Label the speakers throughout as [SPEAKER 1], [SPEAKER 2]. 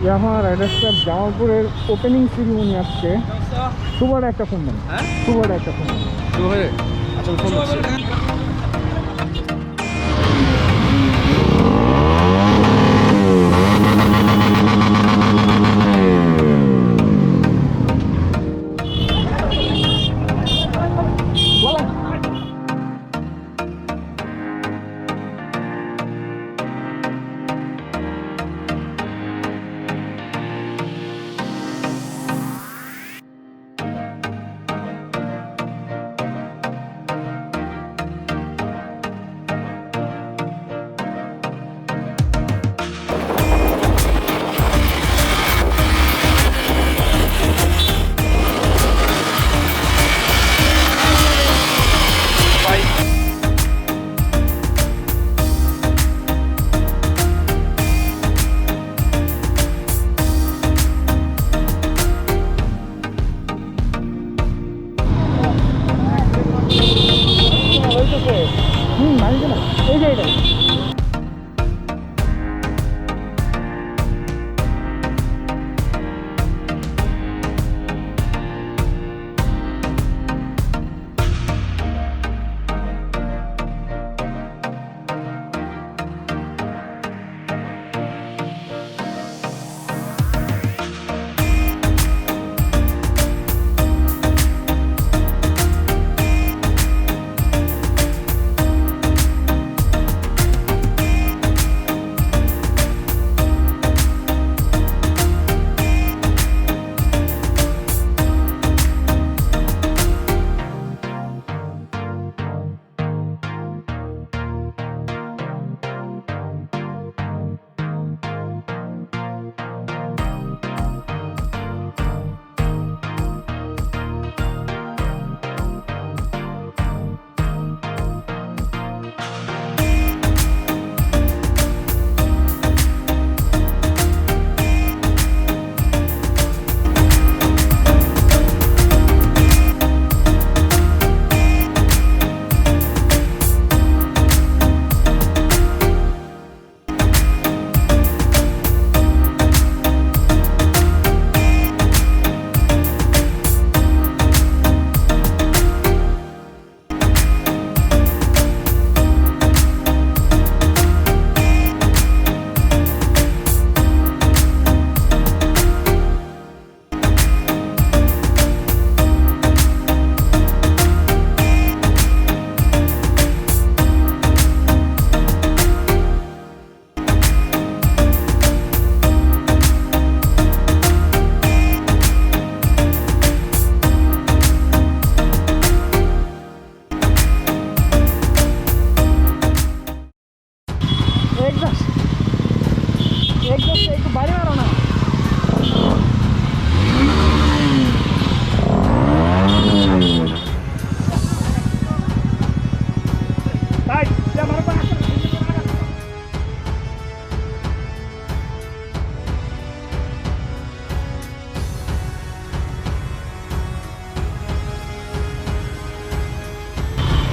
[SPEAKER 1] Yamaha Riders Club জামালপুরের opening ceremony আজকে। সুবড় একটা ফোন দেন। হ্যাঁ সুবড় একটা ফোন দেন। সুবড় আচ্ছা ফোন দিচ্ছি।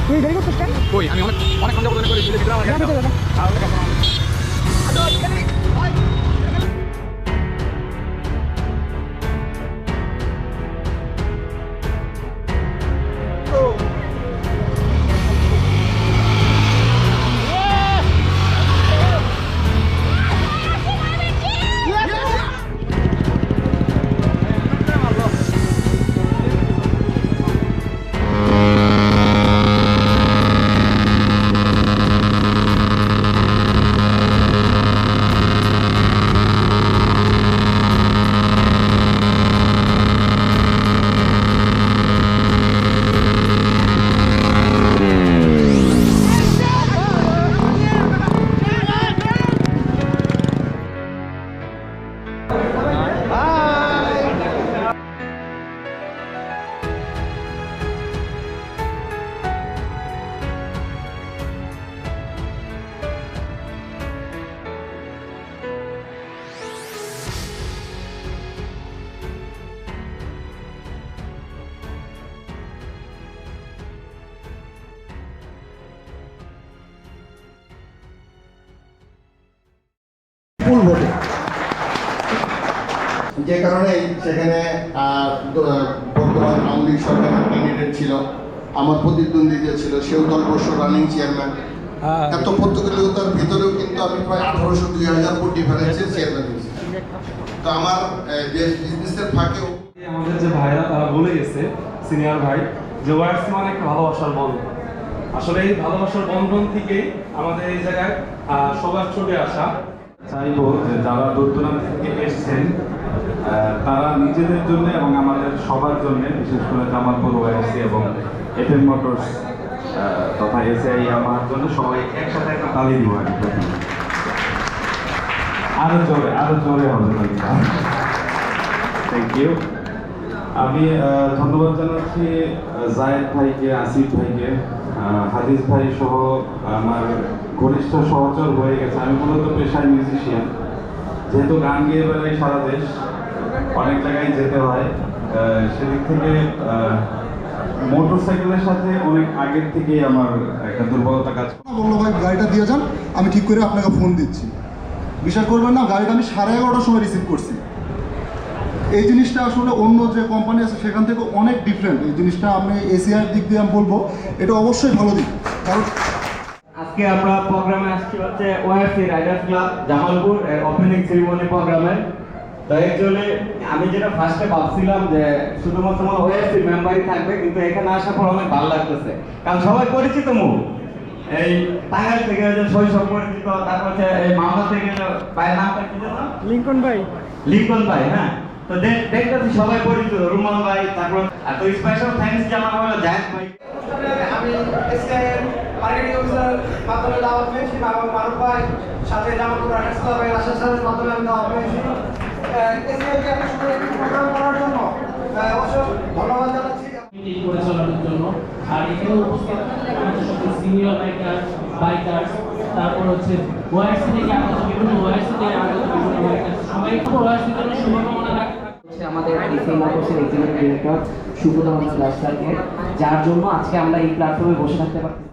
[SPEAKER 2] তুই গাড়ি করছিস কেন?
[SPEAKER 3] কই আমি অনেকক্ষণ যাবো করে ভিডিও দিলাম
[SPEAKER 2] যাবে যাবে ফুল ভোটে
[SPEAKER 4] যে কারণে সেখানে বর্তমান আওয়ামী লীগ সরকারের ক্যান্ডিডেট ছিল, আমার প্রতিদ্বন্দ্বী যে ছিল সেও 10 বছর রানিং চেয়ারম্যান। এত প্রতিযোগিতার ভিতরেও কিন্তু আমি প্রায় 1800-2000 ফুট ডিফারেন্সের চেয়ারম্যান হয়েছি। তো আমার যে বিজনেসের ফাঁকেও
[SPEAKER 5] আমাদের যে ভাইরা তারা বলে গেছে, সিনিয়র ভাই, যে ওয়ার্স মানে একটা ভালোবাসার বন্ধন। আসলে এই ভালোবাসার বন্ধন থেকেই আমাদের এই জায়গায় সবার ছুটে আসা। চাইবো যে যারা দূর দূরান্ত থেকে এসছেন তারা নিজেদের জন্য এবং আমাদের সবার জন্য, বিশেষ করে জামালপুর ওয়াইসি এবং এফএম মোটরস তথা এসআই ইয়ামাহার জন্য সবাই একসাথে একটা তালি দিব। আরো জোরে হবে। Thank you. আমি ধন্যবাদ জানাচ্ছি জায়েদ ভাইকে, আসিফ ভাইকে, হাদিস ভাই সহ আমার ঘনিষ্ঠ সহচর হয়ে গেছে। আমি মূলত পেশায় মিউজিশিয়ান, যেহেতু গান গেয়ে বেড়াই সারা দেশ, অনেক জায়গায় যেতে হয়, সেদিক থেকে মোটরসাইকেলের সাথে অনেক আগের থেকেই আমার একটা দুর্বলতা কাজ করে।
[SPEAKER 2] বললো ভাই গাড়িটা দিয়ে যান, আমি ঠিক করে আপনাকে ফোন দিচ্ছি। বিশ্বাস করবেন না, গাড়িটা আমি 11:30টার সময় রিসিভ করছি। এই জিনিসটা আসলে অন্য যে কোম্পানি আছে সেখান থেকে অনেক ডিফারেন্ট। এই জিনিসটা আমি এসিআর দিক দিয়ে আমি বলবো এটা অবশ্যই ভালো দিক। কারণ
[SPEAKER 6] আজকে আমরা প্রোগ্রামে আসছি হচ্ছে ওআরসি রাইডার্স ক্লাব জামালপুর এর ওপেনিং সেরিমনি প্রোগ্রামে। তো অ্যাকচুয়ালি আমি যেটা ফার্স্টে ভাবছিলাম যে শুধুমাত্র ওআরসি মেম্বারই থাকবে, কিন্তু এখানে আসার পর অনেক ভালো লাগতেছে, কারণ সবাই পরিচিত মুখ। এই টাঙ্গাইল থেকে যে শৈশব পরিচিত, তারপর হচ্ছে এই মালদা থেকে ভাইয়ের নামটা কি জানো?
[SPEAKER 1] লিঙ্কন ভাই,
[SPEAKER 6] হ্যাঁ। তো দেখতেছি সবাই পরিচিত, রুমান ভাই, তারপর আর তো স্পেশাল থ্যাঙ্কস জানাবো হলো জায়েদ ভাই।
[SPEAKER 7] আমি এসআইএর মার্কেটিং অফিসার মাধ্যমে দাওয়াত পেয়েছি, মারুফ ভাই সাথে জামালপুর রাইডার্স ক্লাবের আশার সাথে মাধ্যমে আমি দাওয়াত পেয়েছি। এসআইএলকে এত সুন্দর একটি প্রোগ্রাম করার জন্য অবশ্য ধন্যবাদ জানাচ্ছি
[SPEAKER 8] পরিচালনার জন্য। আর এখানে উপস্থিত সকল সিনিয়র বাইকার, তারপর হচ্ছে ওয়াইসি থেকে আগত বিভিন্ন ওয়াইসি থেকে আগত বিভিন্ন বাইকার, সবাই ওয়াইসির জন্য শুভকামনা রাখি।
[SPEAKER 9] আমাদের এসআই মোটরসের এক্সিকিউটিভ ডিরেক্টর সুব্রত দাস স্যারকে, যার জন্য আজকে আমরা এই প্ল্যাটফর্মে বসে থাকতে পারছি।